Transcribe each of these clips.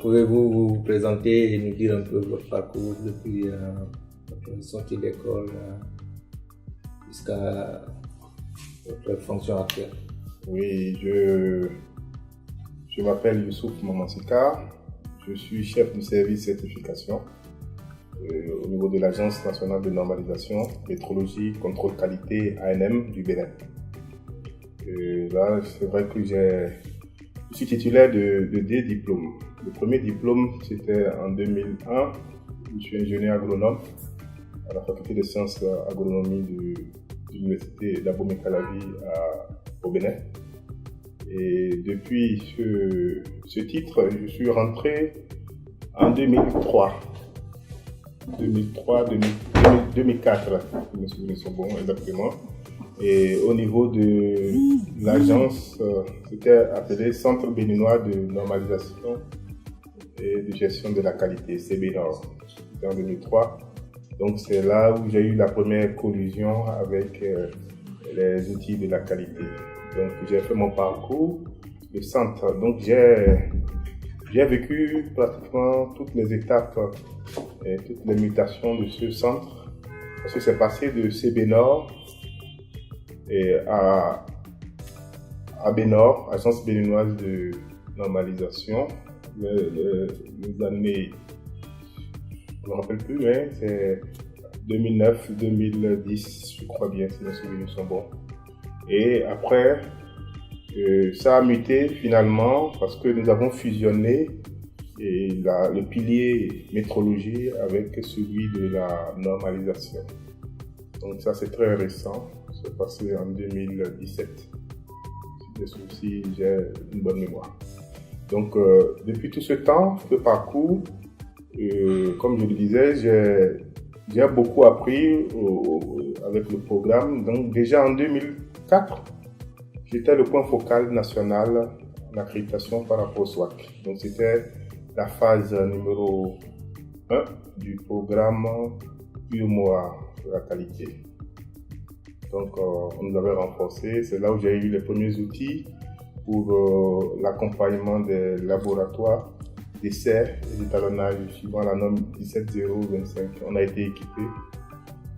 pouvez-vous vous présenter et nous dire un peu votre parcours depuis votre sortie d'école jusqu'à votre fonction actuelle? Oui, je m'appelle Youssouf Mamansika, je suis chef du service certification au niveau de l'Agence nationale de normalisation, métrologie, contrôle qualité ANM du Bénin. Là, c'est vrai que je suis titulaire de 2 diplômes. Le premier diplôme, c'était en 2001. Je suis ingénieur agronome à la faculté de sciences agronomie de l'université d'Abomey-Calavi au Bénin. Et depuis ce titre, je suis rentré en 2003. 2004, mes souvenirs sont bons, exactement. Et au niveau de l'agence, c'était appelé Centre béninois de normalisation et de gestion de la qualité, CBNOR. C'était en 2003. Donc c'est là où j'ai eu la première collision avec les outils de la qualité. Donc j'ai fait mon parcours de centre. Donc j'ai vécu pratiquement toutes les étapes et toutes les mutations de ce centre. Parce que c'est passé de CBNOR et à Bénor, Agence béninoise de normalisation. Les années, je ne me rappelle plus, mais c'est 2009, 2010, je crois bien, si mes souvenirs sont bons. Et après, ça a muté finalement parce que nous avons fusionné le pilier métrologie avec celui de la normalisation. Donc ça, c'est très récent. C'est passé en 2017. Si j'ai une bonne mémoire. Donc, depuis tout ce temps, ce parcours, comme je le disais, j'ai beaucoup appris avec le programme. Donc, déjà en 2004, j'étais le point focal national en accréditation par rapport au SWAC. Donc, c'était la phase numéro 1 du programme UMOA de la qualité. Donc, on nous avait renforcé. C'est là où j'ai eu les premiers outils pour l'accompagnement des laboratoires d'essais et d'étalonnage suivant la norme 17025. On a été équipés.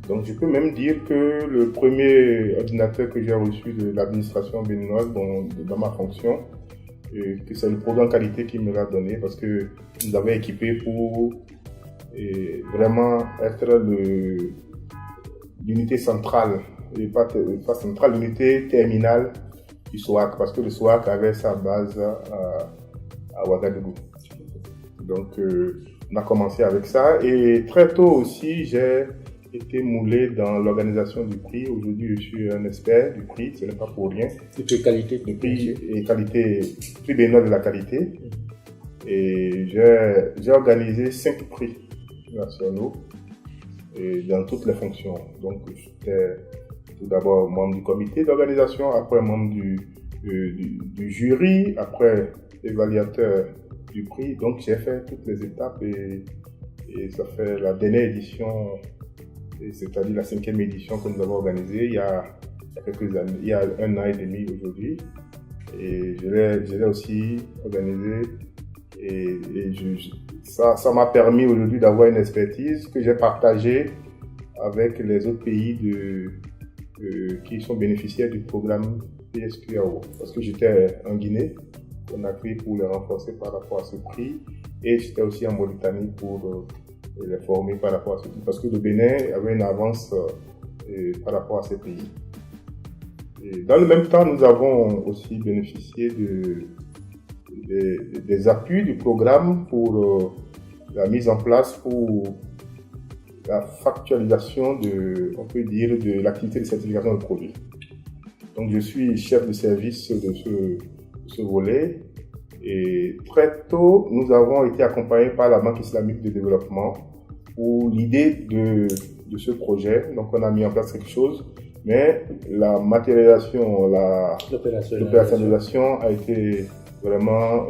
Donc, je peux même dire que le premier ordinateur que j'ai reçu de l'administration béninoise dans ma fonction, que c'est le programme qualité qui me l'a donné parce que nous avait équipé pour vraiment être l'unité centrale. Et pas centrale, l'unité terminale du SWAC, parce que le SWAC avait sa base à Ouagadougou. Donc, on a commencé avec ça. Et très tôt aussi, j'ai été moulé dans l'organisation du prix. Aujourd'hui, je suis un expert du prix, ce n'est pas pour rien. De qualité. Le prix et qualité, prix béninois de la qualité. Et j'ai organisé 5 prix nationaux et dans toutes les fonctions. Donc, j'étais tout d'abord membre du comité d'organisation, après membre du jury, après évaluateur du prix. Donc j'ai fait toutes les étapes et ça fait la dernière édition, c'est-à-dire la 5e édition que nous avons organisée il y a quelques années, il y a 1 an et demi aujourd'hui. Et je l'ai aussi organisé et ça m'a permis aujourd'hui d'avoir une expertise que j'ai partagée avec les autres pays qui sont bénéficiaires du programme PSQAO. Parce que j'étais en Guinée, on a créé pour les renforcer par rapport à ce prix. Et j'étais aussi en Mauritanie pour les former par rapport à ce prix. Parce que le Bénin avait une avance par rapport à ces pays. Et dans le même temps, nous avons aussi bénéficié des appuis du programme pour la mise en place pour la factualisation on peut dire, de l'activité de certification de produits. Donc, je suis chef de service de ce volet. Et très tôt, nous avons été accompagnés par la Banque islamique de développement pour l'idée de ce projet. Donc, on a mis en place quelque chose, mais la matérialisation, l'opérationnalisation a été vraiment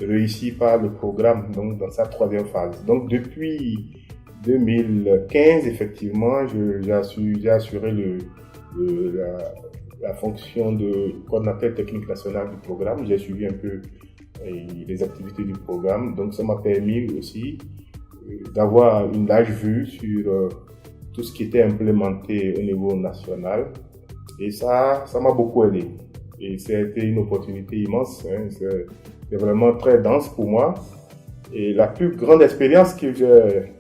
réussie par le programme, donc dans sa 3e phase. Donc, depuis 2015, effectivement, j'ai assuré la fonction de coordinateur technique national du programme. J'ai suivi un peu et les activités du programme. Donc ça m'a permis aussi d'avoir une large vue sur tout ce qui était implémenté au niveau national. Et ça m'a beaucoup aidé. Et c'était une opportunité immense. Hein. C'est vraiment très dense pour moi. Et la plus grande expérience que j'ai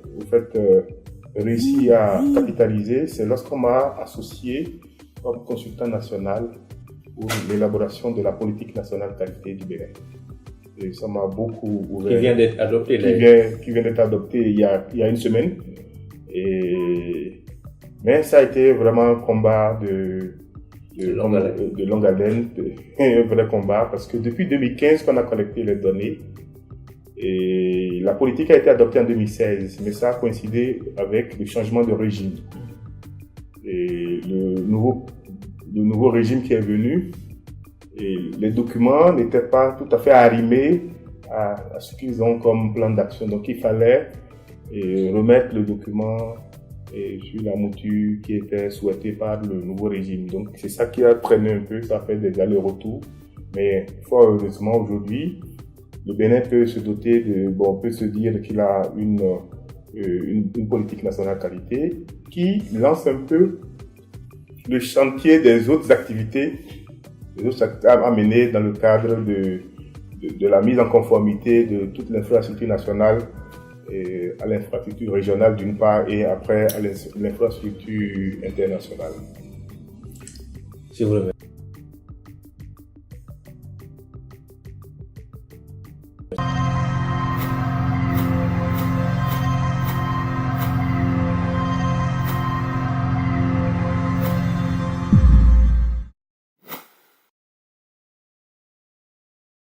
réussi à capitaliser, c'est lorsqu'on m'a associé comme consultant national pour l'élaboration de la politique nationale qualité du Bénin. Et ça m'a beaucoup ouvert. Qui vient d'être adopté. Qui vient d'être adopté il y a une semaine. Mais ça a été vraiment un combat de longue haleine, un vrai combat, parce que depuis 2015 qu'on a collecté les données, et la politique a été adoptée en 2016, mais ça a coïncidé avec le changement de régime. Et le nouveau régime qui est venu, et les documents n'étaient pas tout à fait arrimés à ce qu'ils ont comme plan d'action. Donc il fallait remettre le document sur la mouture qui était souhaitée par le nouveau régime. Donc c'est ça qui a traîné un peu, ça a fait des allers-retours. Mais fort heureusement aujourd'hui, le Bénin peut se doter on peut se dire qu'il a une politique nationale qualité qui lance un peu le chantier des autres activités à mener dans le cadre de la mise en conformité de toute l'infrastructure nationale à l'infrastructure régionale d'une part et après à l'infrastructure internationale. Je vous remercie.